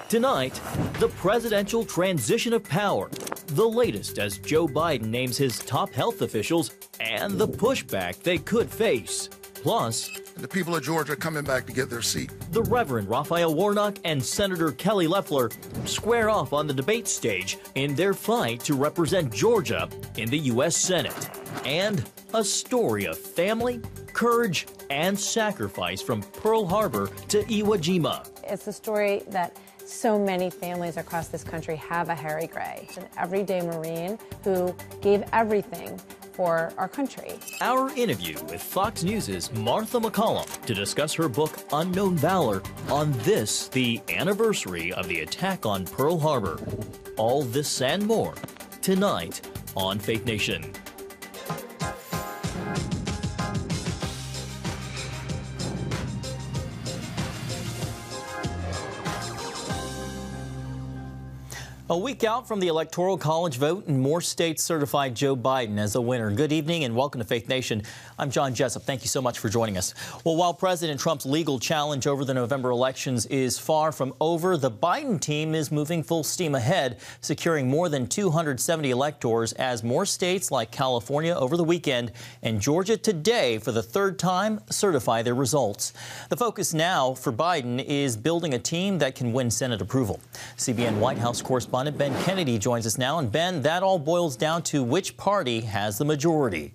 Tonight, the presidential transition of power, the latest as Joe Biden names his top health officials, and the pushback they could face. Plus, the people of Georgia are coming back to get their seat. The Reverend Raphael Warnock and Senator Kelly Loeffler square off on the debate stage in their fight to represent Georgia in the U.S. Senate. And a story of family, courage, and sacrifice from Pearl Harbor to Iwo Jima. It's a story that so many families across this country have a Harry Gray, an everyday Marine who gave everything for our country. Our interview with Fox News' Martha McCallum to discuss her book Unknown Valor on this, the anniversary of the attack on Pearl Harbor. All this and more tonight on Faith Nation. A week out from the Electoral College vote, and more states certified Joe Biden as the winner. Good evening and welcome to Faith Nation. I'm John Jessup. Thank you so much for joining us. Well, while President Trump's legal challenge over the November elections is far from over, the Biden team is moving full steam ahead, securing more than 270 electors as more states like California over the weekend and Georgia today for the third time certify their results. The focus now for Biden is building a team that can win Senate approval. CBN White House correspondent Ben Kennedy joins us now. And Ben, that all boils down to which party has the majority.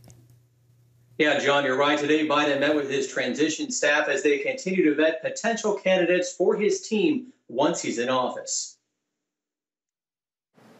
Yeah, John, you're right. Today, Biden met with his transition staff as they continue to vet potential candidates for his team once he's in office.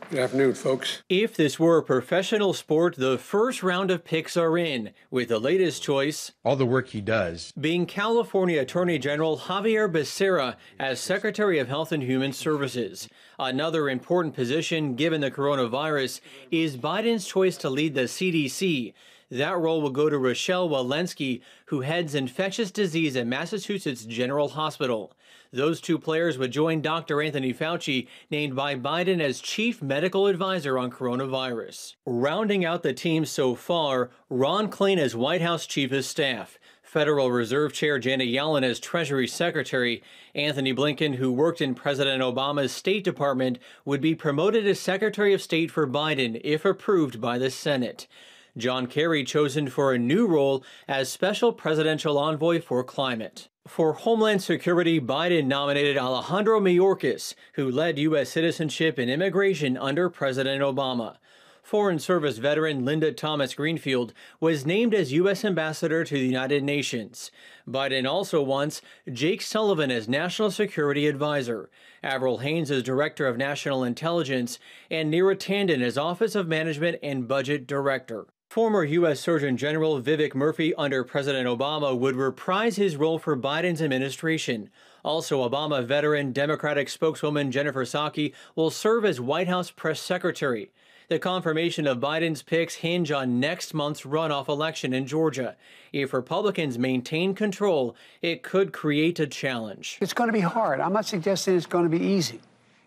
Good afternoon, folks. If this were a professional sport, the first round of picks are in, with the latest choice, all the work he does, being California Attorney General Xavier Becerra as Secretary of Health and Human Services. Another important position, given the coronavirus, is Biden's choice to lead the CDC. That role will go to Rochelle Walensky, who heads infectious disease at Massachusetts General Hospital. Those two players would join Dr. Anthony Fauci, named by Biden as Chief Medical Advisor on coronavirus. Rounding out the team so far, Ron Klain as White House Chief of Staff, Federal Reserve Chair Janet Yellen as Treasury Secretary, Anthony Blinken, who worked in President Obama's State Department, would be promoted as Secretary of State for Biden if approved by the Senate. John Kerry chosen for a new role as Special Presidential Envoy for Climate. For Homeland Security, Biden nominated Alejandro Mayorkas, who led U.S. citizenship and immigration under President Obama. Foreign Service veteran Linda Thomas Greenfield was named as U.S. Ambassador to the United Nations. Biden also wants Jake Sullivan as National Security Advisor, Avril Haines as Director of National Intelligence, and Neera Tanden as Office of Management and Budget Director. Former U.S. Surgeon General Vivek Murthy under President Obama would reprise his role for Biden's administration. Also, Obama veteran Democratic spokeswoman Jennifer Psaki will serve as White House press secretary. The confirmation of Biden's picks hinge on next month's runoff election in Georgia. If Republicans maintain control, it could create a challenge. It's going to be hard. I'm not suggesting it's going to be easy.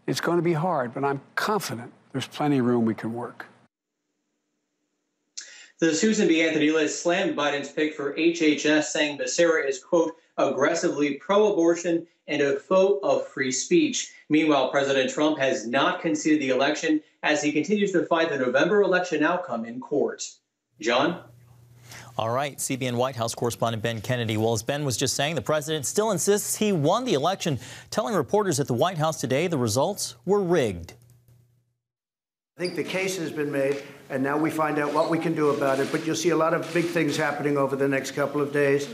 It's going to be hard, but I'm confident there's plenty of room we can work. The Susan B. Anthony list slammed Biden's pick for HHS, saying Becerra is, quote, aggressively pro-abortion and a foe of free speech. Meanwhile, President Trump has not conceded the election as he continues to fight the November election outcome in court. John? All right, CBN White House correspondent Ben Kennedy. Well, as Ben was just saying, the president still insists he won the election, telling reporters at the White House today the results were rigged. I think the case has been made, and now we find out what we can do about it. But you'll see a lot of big things happening over the next couple of days.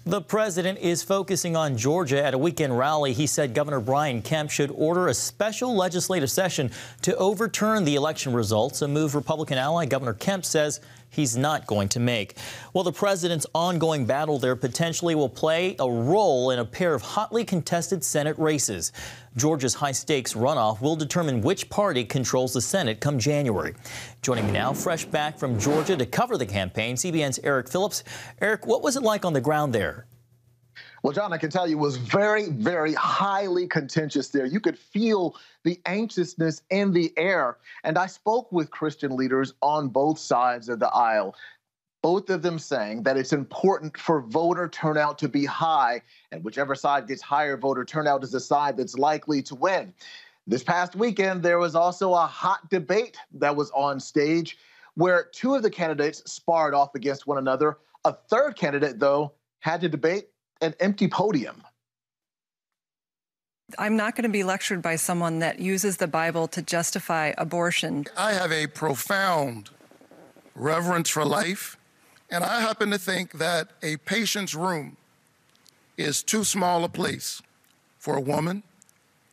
The president is focusing on Georgia at a weekend rally. He said Governor Brian Kemp should order a special legislative session to overturn the election results, a move Republican ally Governor Kemp says he's not going to make. Well, the president's ongoing battle there potentially will play a role in a pair of hotly contested Senate races. Georgia's high-stakes runoff will determine which party controls the Senate come January. Joining me now, fresh back from Georgia to cover the campaign, CBN's Eric Phillips. Eric, what was it like on the ground there? Well, John, I can tell you it was very, very highly contentious there. You could feel the anxiousness in the air. And I spoke with Christian leaders on both sides of the aisle. both of them saying that it's important for voter turnout to be high, and whichever side gets higher voter turnout is the side that's likely to win. This past weekend, there was also a hot debate that was on stage where two of the candidates sparred off against one another. A third candidate, though, had to debate an empty podium. I'm not going to be lectured by someone that uses the Bible to justify abortion. I have a profound reverence for life, and I happen to think that a patient's room is too small a place for a woman,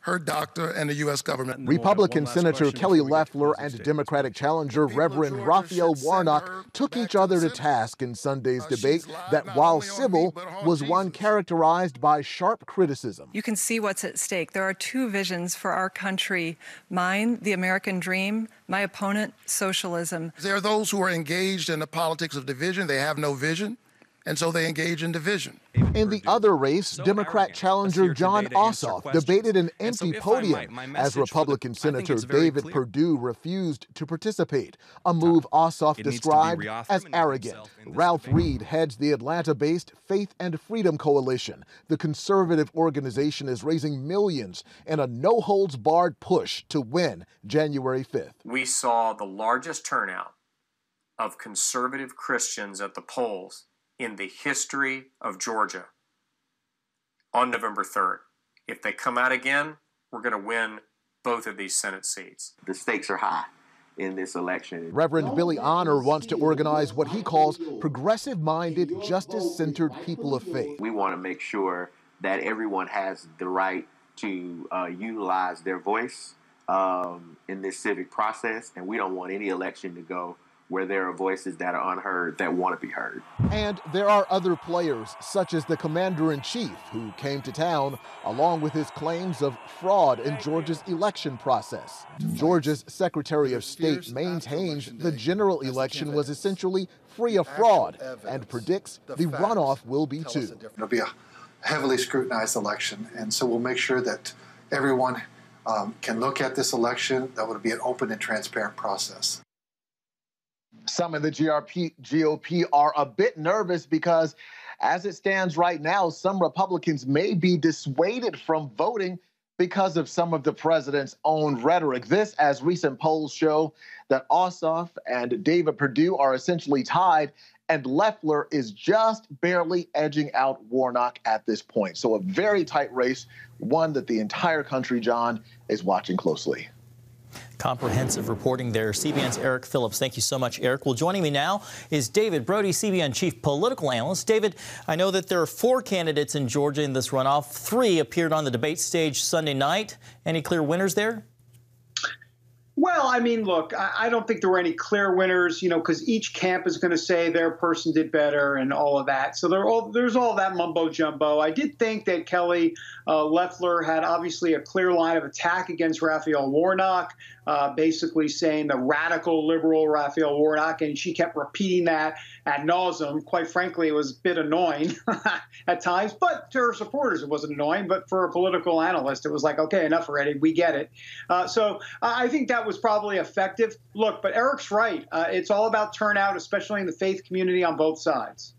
her doctor, and the U.S. government. Republican Senator Kelly Loeffler and Democratic challenger Reverend Raphael Warnock took each other to task in Sunday's debate that, while civil, was one characterized by sharp criticism. You can see what's at stake. There are two visions for our country. Mine, the American dream. My opponent, socialism. There are those who are engaged in the politics of division. They have no vision, and so they engage in division. In the other race, Democrat challenger John Ossoff debated an empty podium as Republican Senator David Perdue refused to participate, a move Ossoff described as arrogant. Ralph Reed heads the Atlanta-based Faith and Freedom Coalition. The conservative organization is raising millions in a no-holds-barred push to win January 5th. We saw the largest turnout of conservative Christians at the polls in the history of Georgia on November 3rd. If they come out again, we're going to win both of these Senate seats. The stakes are high in this election. Reverend Billy Honor wants to organize what he calls progressive-minded, justice-centered people of faith. We want to make sure that everyone has the right to utilize their voice in this civic process, and we don't want any election to go where there are voices that are unheard that want to be heard. And there are other players, such as the commander-in-chief, who came to town along with his claims of fraud in Georgia's election process. Georgia's Secretary of State maintains the general election was essentially free of fraud and predicts the runoff will be too. It'll be a heavily scrutinized election, and so we'll make sure that everyone can look at this election, that would be an open and transparent process. Some in the GOP are a bit nervous because, as it stands right now, some Republicans may be dissuaded from voting because of some of the president's own rhetoric. This, as recent polls show, that Ossoff and David Perdue are essentially tied, and Loeffler is just barely edging out Warnock at this point. So a very tight race, one that the entire country, John, is watching closely. Comprehensive reporting there. CBN's Eric Phillips. Thank you so much, Eric. Well, joining me now is David Brody, CBN chief political analyst. David, I know that there are 4 candidates in Georgia in this runoff. 3 appeared on the debate stage Sunday night. Any clear winners there? Well, I mean, look, I don't think there were any clear winners, because each camp is going to say their person did better and all of that. So there's all that mumbo jumbo. I did think that Kelly Loeffler had obviously a clear line of attack against Raphael Warnock, basically saying the radical liberal Raphael Warnock, and she kept repeating that ad nauseum. Quite frankly, it was a bit annoying at times, but to her supporters, it wasn't annoying. But for a political analyst, it was like, okay, enough already. We get it. So I think that was probably effective. Look, but Eric's right. It's all about turnout, especially in the faith community on both sides.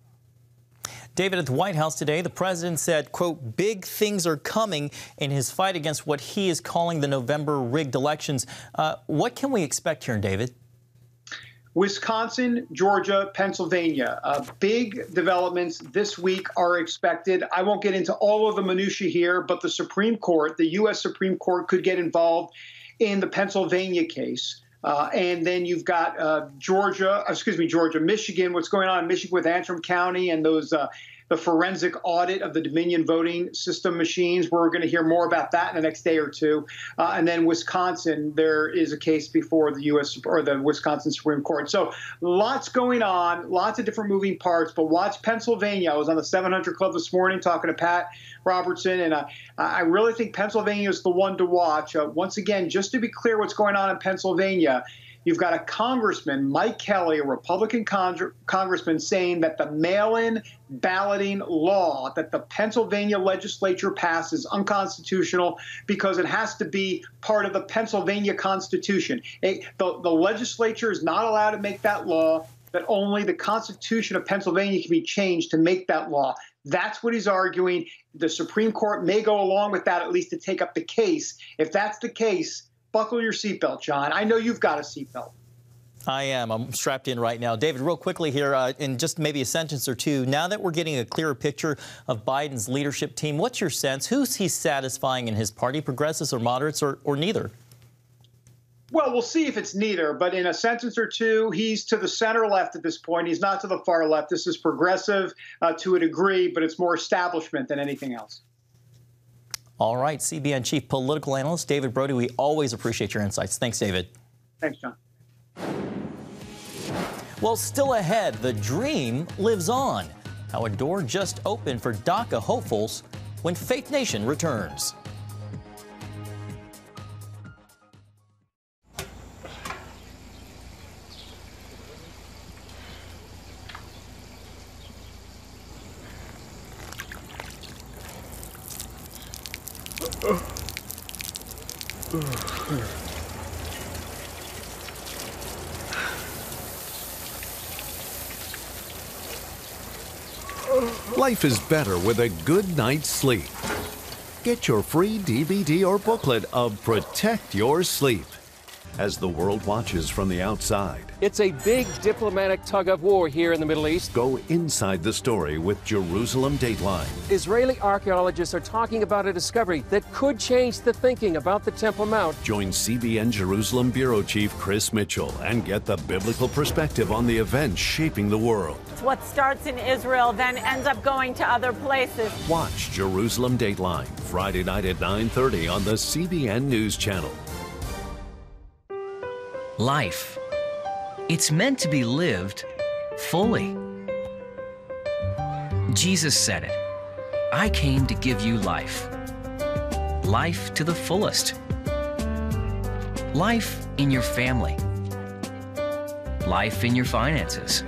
David, at the White House today, the president said, quote, big things are coming in his fight against what he is calling the November rigged elections. What can we expect here, David? Wisconsin, Georgia, Pennsylvania. Big developments this week are expected. I won't get into all of the minutiae here, but the Supreme Court, the U.S. Supreme Court, could get involved in the Pennsylvania case. And then you've got Michigan, what's going on in Michigan with Antrim County and those the forensic audit of the Dominion voting system machines. We're going to hear more about that in the next day or two. And then Wisconsin, there is a case before the U.S. or the Wisconsin Supreme Court. So lots going on, lots of different moving parts. But watch Pennsylvania. I was on the 700 Club this morning talking to Pat Robertson, and I really think Pennsylvania is the one to watch. Once again, just to be clear what's going on in Pennsylvania, you've got a congressman, Mike Kelly, a Republican congressman, saying that the mail-in balloting law that the Pennsylvania legislature passed is unconstitutional because it has to be part of the Pennsylvania Constitution. The legislature is not allowed to make that law. that only the Constitution of Pennsylvania can be changed to make that law. That's what he's arguing. The Supreme Court may go along with that, at least to take up the case. If that's the case, buckle your seatbelt, John. I know you've got a seatbelt. I am. I'm strapped in right now. David, real quickly here, in just maybe a sentence or two, now that we're getting a clearer picture of Biden's leadership team, what's your sense? Who's he satisfying in his party, progressives or moderates, or neither? Well, we'll see if it's neither, but in a sentence or two, he's to the center left at this point. He's not to the far left. This is progressive to a degree, but it's more establishment than anything else. All right. CBN Chief Political Analyst David Brody, we always appreciate your insights. Thanks, David. Thanks, John. Well, still ahead, the dream lives on. How a door just opened for DACA hopefuls when Faith Nation returns. Life is better with a good night's sleep. Get your free DVD or booklet of Protect Your Sleep as the world watches from the outside. It's a big diplomatic tug of war here in the Middle East. Go inside the story with Jerusalem Dateline. Israeli archaeologists are talking about a discovery that could change the thinking about the Temple Mount. Join CBN Jerusalem Bureau Chief Chris Mitchell and get the biblical perspective on the events shaping the world. What starts in Israel then ends up going to other places. Watch Jerusalem Dateline Friday night at 9:30 on the CBN News Channel. Life. It's meant to be lived fully. Jesus said it. I came to give you life. Life to the fullest. Life in your family. Life in your finances.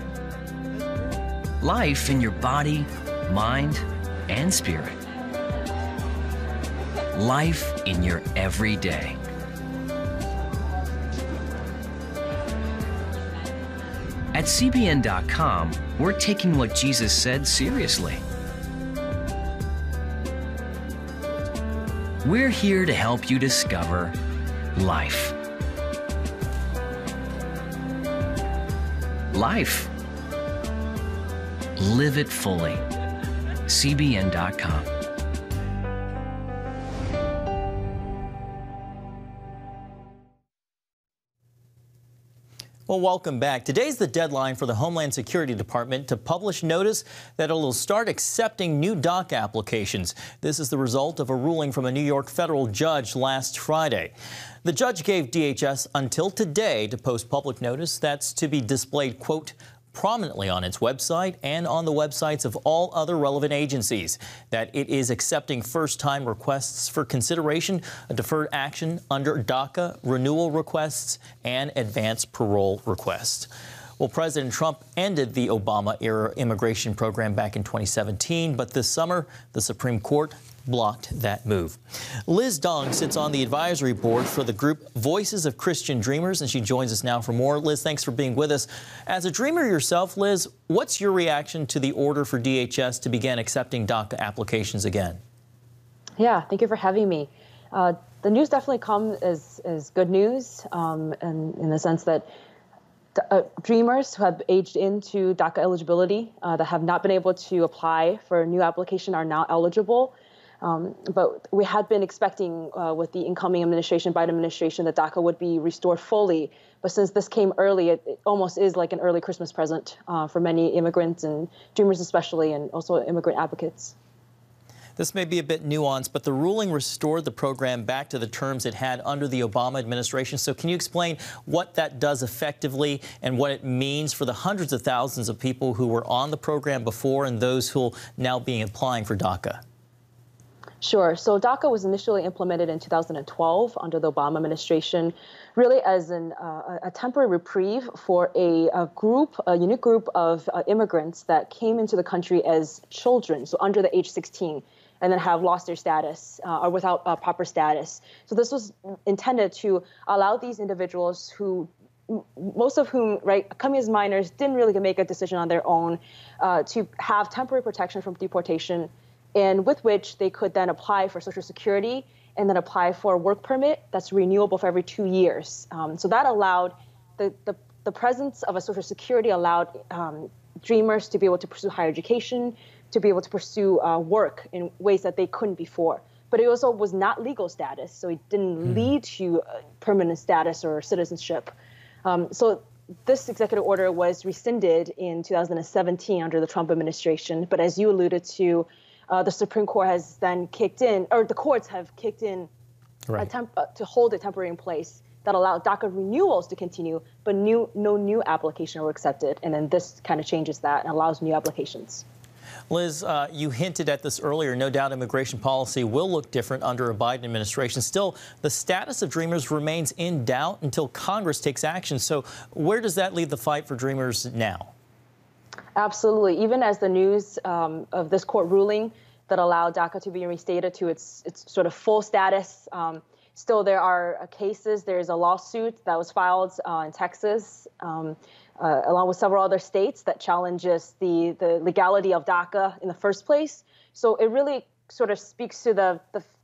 Life in your body, mind, and spirit. Life in your everyday. At CBN.com, we're taking what Jesus said seriously. We're here to help you discover life. Life. Live it fully. CBN.com. Well, welcome back. Today's the deadline for the Homeland Security Department to publish notice that it will start accepting new DACA applications. This is the result of a ruling from a New York federal judge last Friday. The judge gave DHS until today to post public notice that's to be displayed, quote, prominently on its website and on the websites of all other relevant agencies, that it is accepting first-time requests for consideration, a deferred action under DACA, renewal requests, and advance parole requests. Well, President Trump ended the Obama-era immigration program back in 2017, but this summer, the Supreme Court blocked that move. Liz Dong sits on the advisory board for the group Voices of Christian Dreamers, and she joins us now for more. Liz, thanks for being with us. As a dreamer yourself, Liz, what's your reaction to the order for DHS to begin accepting DACA applications again? Yeah, thank you for having me. The news definitely comes as good news, and in the sense that dreamers who have aged into DACA eligibility that have not been able to apply for a new application are now eligible. But we had been expecting with the incoming administration, Biden administration, that DACA would be restored fully. But since this came early, it almost is like an early Christmas present for many immigrants and dreamers especially, and also immigrant advocates. This may be a bit nuanced, but the ruling restored the program back to the terms it had under the Obama administration. So can you explain what that does effectively and what it means for the hundreds of thousands of people who were on the program before and those who will now be applying for DACA? Sure. So DACA was initially implemented in 2012 under the Obama administration, really as a temporary reprieve for a unique group of immigrants that came into the country as children, so under the age 16, and then have lost their status or without proper status. So this was intended to allow these individuals who most of whom, right, coming as minors, didn't really make a decision on their own to have temporary protection from deportation, and with which they could then apply for Social Security and then apply for a work permit that's renewable for every 2 years. So that allowed the presence of a Social Security allowed dreamers to be able to pursue higher education, to be able to pursue work in ways that they couldn't before. But it also was not legal status, so it didn't lead to permanent status or citizenship. So this executive order was rescinded in 2017 under the Trump administration. But as you alluded to, the Supreme Court has then kicked in, or the courts have kicked in to hold it temporary in place that allowed DACA renewals to continue, but no new application were accepted. And then this kind of changes that and allows new applications. Liz, you hinted at this earlier. No doubt immigration policy will look different under a Biden administration. Still, the status of Dreamers remains in doubt until Congress takes action. So where does that leave the fight for Dreamers now? Absolutely. Even as the news of this court ruling that allowed DACA to be restated to its sort of full status, still there are cases. There's a lawsuit that was filed in Texas, along with several other states, that challenges the legality of DACA in the first place. So it really sort of speaks to the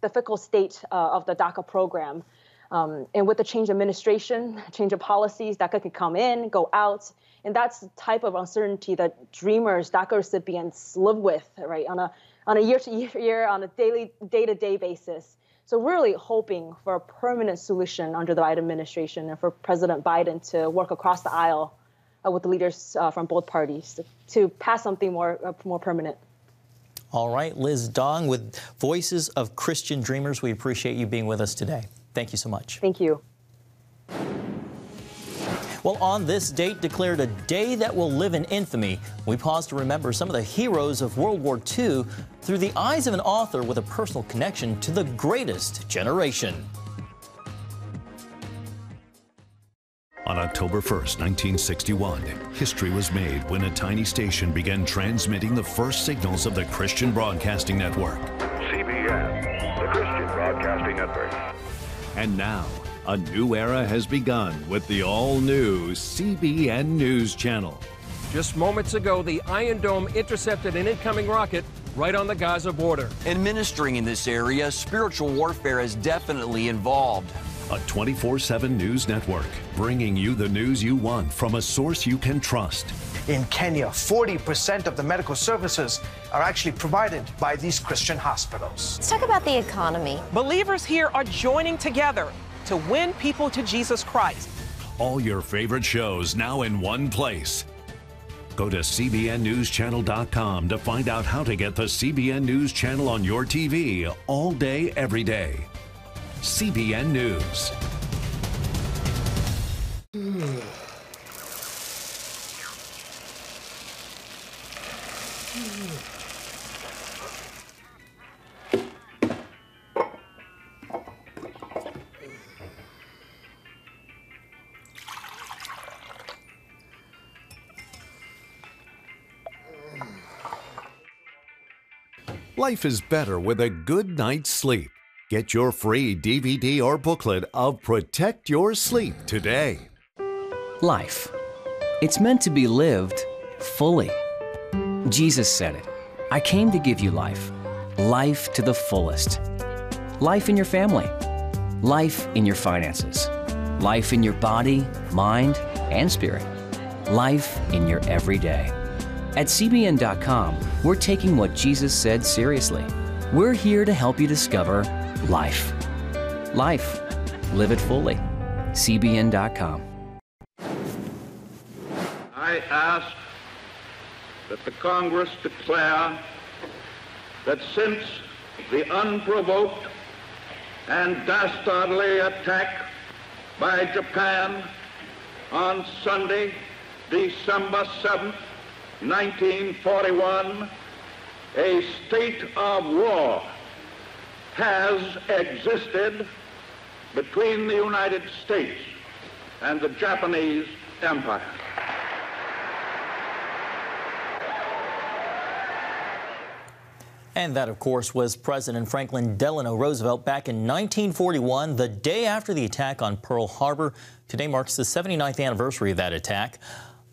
fickle state of the DACA program. And with the change of administration, change of policies, DACA can come in, go out. And that's the type of uncertainty that Dreamers, DACA recipients live with, right, on a year-to-year, on a day-to-day basis. So we're really hoping for a permanent solution under the Biden administration and for President Biden to work across the aisle with the leaders from both parties to pass something more permanent. All right, Liz Dong with Voices of Christian Dreamers. We appreciate you being with us today. Thank you so much. Thank you. Well, on this date declared a day that will live in infamy, we pause to remember some of the heroes of World War II through the eyes of an author with a personal connection to the greatest generation. On October 1st, 1961, history was made when a tiny station began transmitting the first signals of the Christian Broadcasting Network. CBN, the Christian Broadcasting Network. And now, a new era has begun with the all-new CBN News Channel. Just moments ago, the Iron Dome intercepted an incoming rocket right on the Gaza border. Administering in this area, spiritual warfare is definitely involved. A 24/7 news network, bringing you the news you want from a source you can trust. In Kenya, 40% of the medical services are actually provided by these Christian hospitals. Let's talk about the economy. Believers here are joining together to win people to Jesus Christ. All your favorite shows now in one place. Go to cbnnewschannel.com to find out how to get the CBN News Channel on your TV all day, every day. CBN News. Life is better with a good night's sleep. Get your free DVD or booklet of Protect Your Sleep today. Life. It's meant to be lived fully. Jesus said it. I came to give you life. Life to the fullest. Life in your family. Life in your finances. Life in your body, mind, and spirit. Life in your everyday. At CBN.com, we're taking what Jesus said seriously. We're here to help you discover life. Life. Live it fully. CBN.com. I ask that the Congress declare that since the unprovoked and dastardly attack by Japan on Sunday, December 7th, 1941, a state of war has existed between the United States and the Japanese Empire. And that, of course, was President Franklin Delano Roosevelt back in 1941, the day after the attack on Pearl Harbor. Today marks the 79th anniversary of that attack.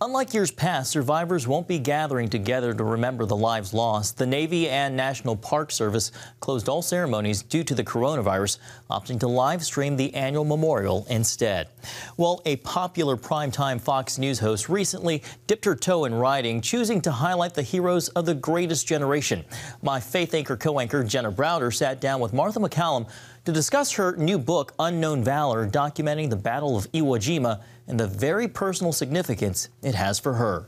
Unlike years past, survivors won't be gathering together to remember the lives lost. The Navy and National Park Service closed all ceremonies due to the coronavirus, opting to live stream the annual memorial instead. Well, a popular primetime Fox News host recently dipped her toe in writing, choosing to highlight the heroes of the greatest generation. My Faith Anchor co-anchor Jenna Browder sat down with Martha MacCallum to discuss her new book, Unknown Valor, documenting the Battle of Iwo Jima and the very personal significance it has for her.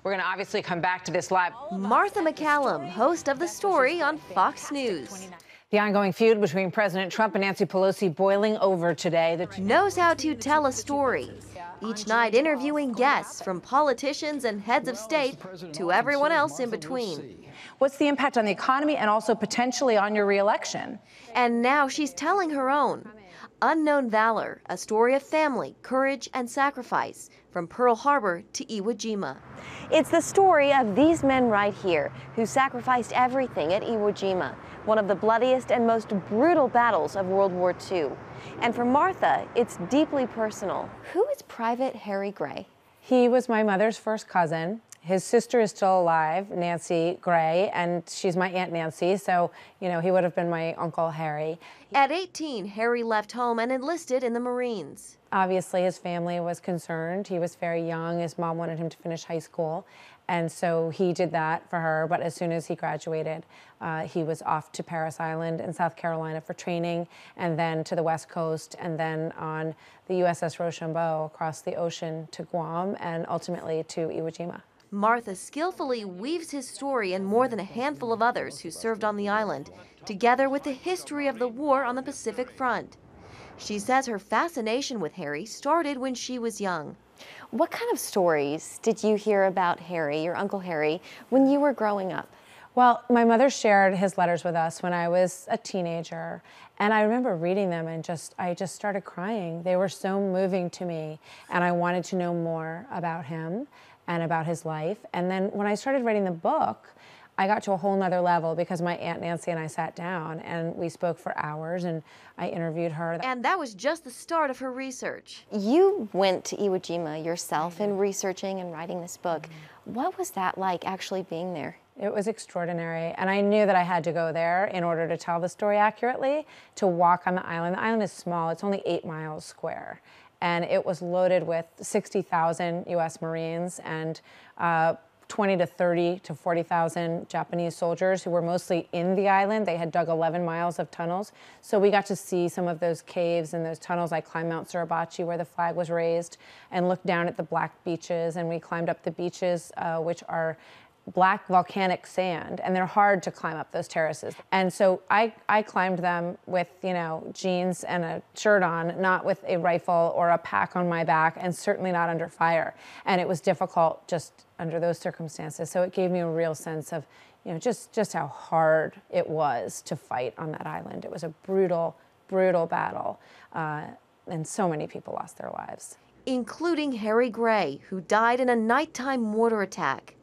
We're going to obviously come back to this live. Martha MacCallum, host of The Story on Fox News. The ongoing feud between President Trump and Nancy Pelosi boiling over today. Knows how to tell a story. Each night interviewing guests from politicians and heads of state to everyone else in between. What's the impact on the economy and also potentially on your reelection? And now she's telling her own. Unknown Valor, a story of family, courage, and sacrifice from Pearl Harbor to Iwo Jima. It's the story of these men right here who sacrificed everything at Iwo Jima, one of the bloodiest and most brutal battles of World War II. And for Martha, it's deeply personal. Who is Private Harry Gray? He was my mother's first cousin. His sister is still alive, Nancy Gray, and she's my Aunt Nancy, so, you know, he would have been my Uncle Harry. At 18, Harry left home and enlisted in the Marines. Obviously, his family was concerned. He was very young. His mom wanted him to finish high school, and so he did that for her. But as soon as he graduated, he was off to Parris Island in South Carolina for training, and then to the West Coast, and then on the USS Rochambeau across the ocean to Guam, and ultimately to Iwo Jima. Martha skillfully weaves his story and more than a handful of others who served on the island, together with the history of the war on the Pacific Front. She says her fascination with Harry started when she was young. What kind of stories did you hear about Harry, your Uncle Harry, when you were growing up? Well, my mother shared his letters with us when I was a teenager, and I remember reading them and I just started crying. They were so moving to me, and I wanted to know more about him and about his life. And then when I started writing the book, I got to a whole nother level because my Aunt Nancy and I sat down and we spoke for hours and I interviewed her. And that was just the start of her research. You went to Iwo Jima yourself in researching and writing this book. What was that like, actually being there? It was extraordinary, and I knew that I had to go there in order to tell the story accurately, to walk on the island. The island is small, it's only 8 miles square. And it was loaded with 60,000 U.S. Marines and 20 to 30 to 40,000 Japanese soldiers who were mostly in the island. They had dug 11 miles of tunnels. So we got to see some of those caves and those tunnels. I climbed Mount Suribachi where the flag was raised and looked down at the black beaches. And we climbed up the beaches, which are black volcanic sand, and they're hard to climb up those terraces. And so I climbed them with, you know, jeans and a shirt on, not with a rifle or a pack on my back, and certainly not under fire. And it was difficult just under those circumstances. So it gave me a real sense of, you know, just how hard it was to fight on that island. It was a brutal, brutal battle, and so many people lost their lives. Including Harry Gray, who died in a nighttime mortar attack.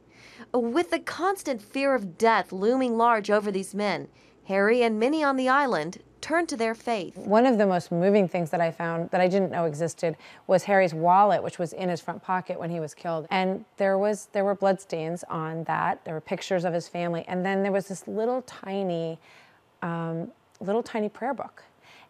With the constant fear of death looming large over these men, Harry and many on the island turned to their faith. One of the most moving things that I found that I didn't know existed was Harry's wallet, which was in his front pocket when he was killed. And there were bloodstains on that. There were pictures of his family. And then there was this little tiny prayer book.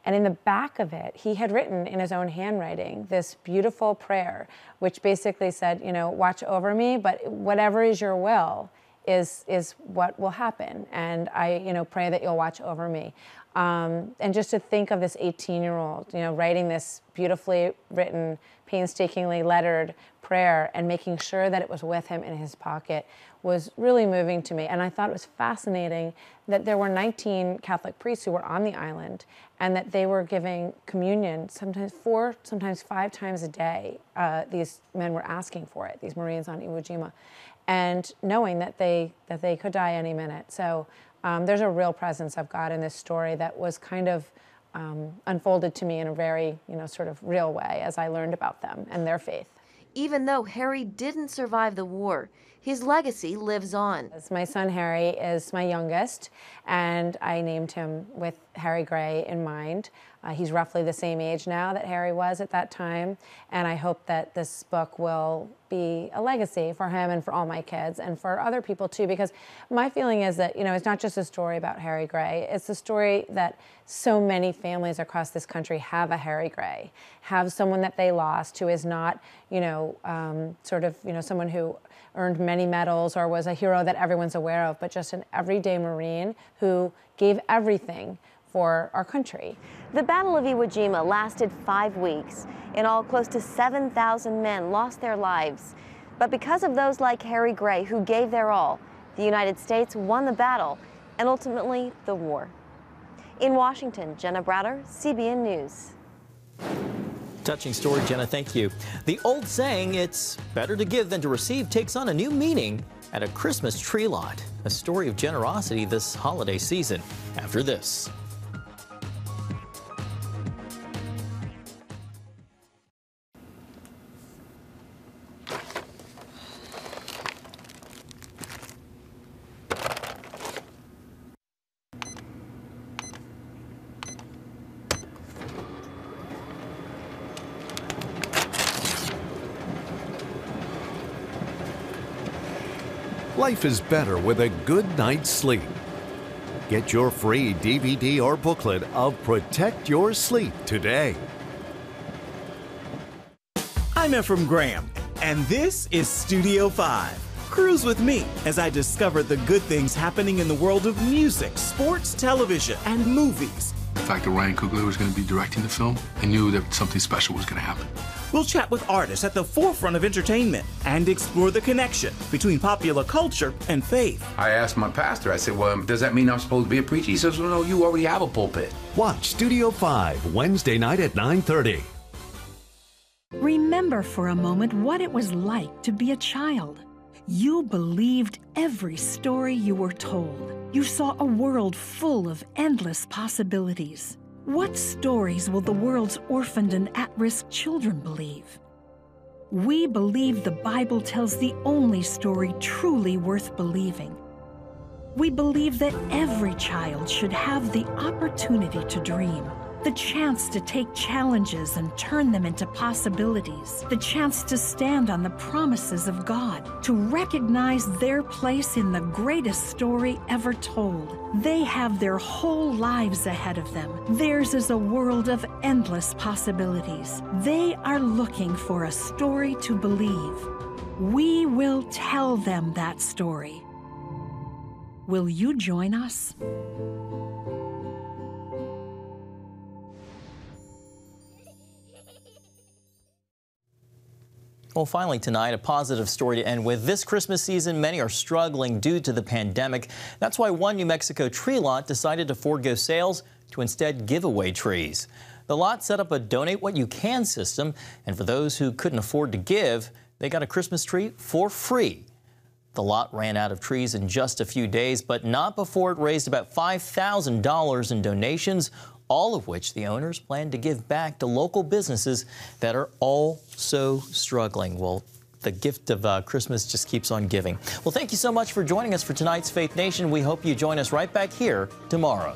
And in the back of it, he had written in his own handwriting this beautiful prayer, which basically said, you know, watch over me, but whatever is your will is what will happen. And I, you know, pray that you'll watch over me. And just to think of this 18-year-old, you know, writing this beautifully written, painstakingly lettered prayer and making sure that it was with him in his pocket was really moving to me. And I thought it was fascinating that there were 19 Catholic priests who were on the island and that they were giving communion sometimes 4, sometimes 5 times a day. These men were asking for it, these Marines on Iwo Jima, and knowing that they could die any minute. So there's a real presence of God in this story that was kind of unfolded to me in a very, you know, sort of real way as I learned about them and their faith. even though Harry didn't survive the war, his legacy lives on. My son Harry is my youngest, and I named him with Harry Gray in mind. He's roughly the same age now that Harry was at that time, and I hope that this book will be a legacy for him and for all my kids and for other people too, because my feeling is that, you know, it's not just a story about Harry Gray, it's a story that so many families across this country have a Harry Gray, have someone that they lost who is not, you know, someone who earned many medals or was a hero that everyone's aware of, but just an everyday Marine who gave everything for our country. The Battle of Iwo Jima lasted 5 weeks. In all, close to 7,000 men lost their lives. But because of those like Harry Gray who gave their all, the United States won the battle and ultimately the war. In Washington, Jenna Browder, CBN News. Touching story, Jenna, thank you. The old saying, it's better to give than to receive, takes on a new meaning at a Christmas tree lot. A story of generosity this holiday season. After this. Life is better with a good night's sleep. Get your free DVD or booklet of Protect Your Sleep today. I'm Ephraim Graham, and this is Studio 5. Cruise with me as I discover the good things happening in the world of music, sports, television, and movies. The fact that Ryan Coogler was going to be directing the film, I knew that something special was going to happen. We'll chat with artists at the forefront of entertainment and explore the connection between popular culture and faith. I asked my pastor, I said, well, does that mean I'm supposed to be a preacher? He says, well, no, you already have a pulpit. Watch Studio 5 Wednesday night at 9:30. Remember for a moment what it was like to be a child. You believed every story you were told. You saw a world full of endless possibilities. What stories will the world's orphaned and at-risk children believe? We believe the Bible tells the only story truly worth believing. We believe that every child should have the opportunity to dream, the chance to take challenges and turn them into possibilities, the chance to stand on the promises of God, to recognize their place in the greatest story ever told. They have their whole lives ahead of them. Theirs is a world of endless possibilities. They are looking for a story to believe. We will tell them that story. Will you join us? Well, finally tonight, a positive story to end with. This Christmas season, many are struggling due to the pandemic. That's why one New Mexico tree lot decided to forego sales to instead give away trees. The lot set up a donate what you can system, and for those who couldn't afford to give, they got a Christmas tree for free. The lot ran out of trees in just a few days, but not before it raised about $5,000 in donations, all of which the owners plan to give back to local businesses that are also struggling. Well, the gift of Christmas just keeps on giving. Well, thank you so much for joining us for tonight's Faith Nation. We hope you join us right back here tomorrow.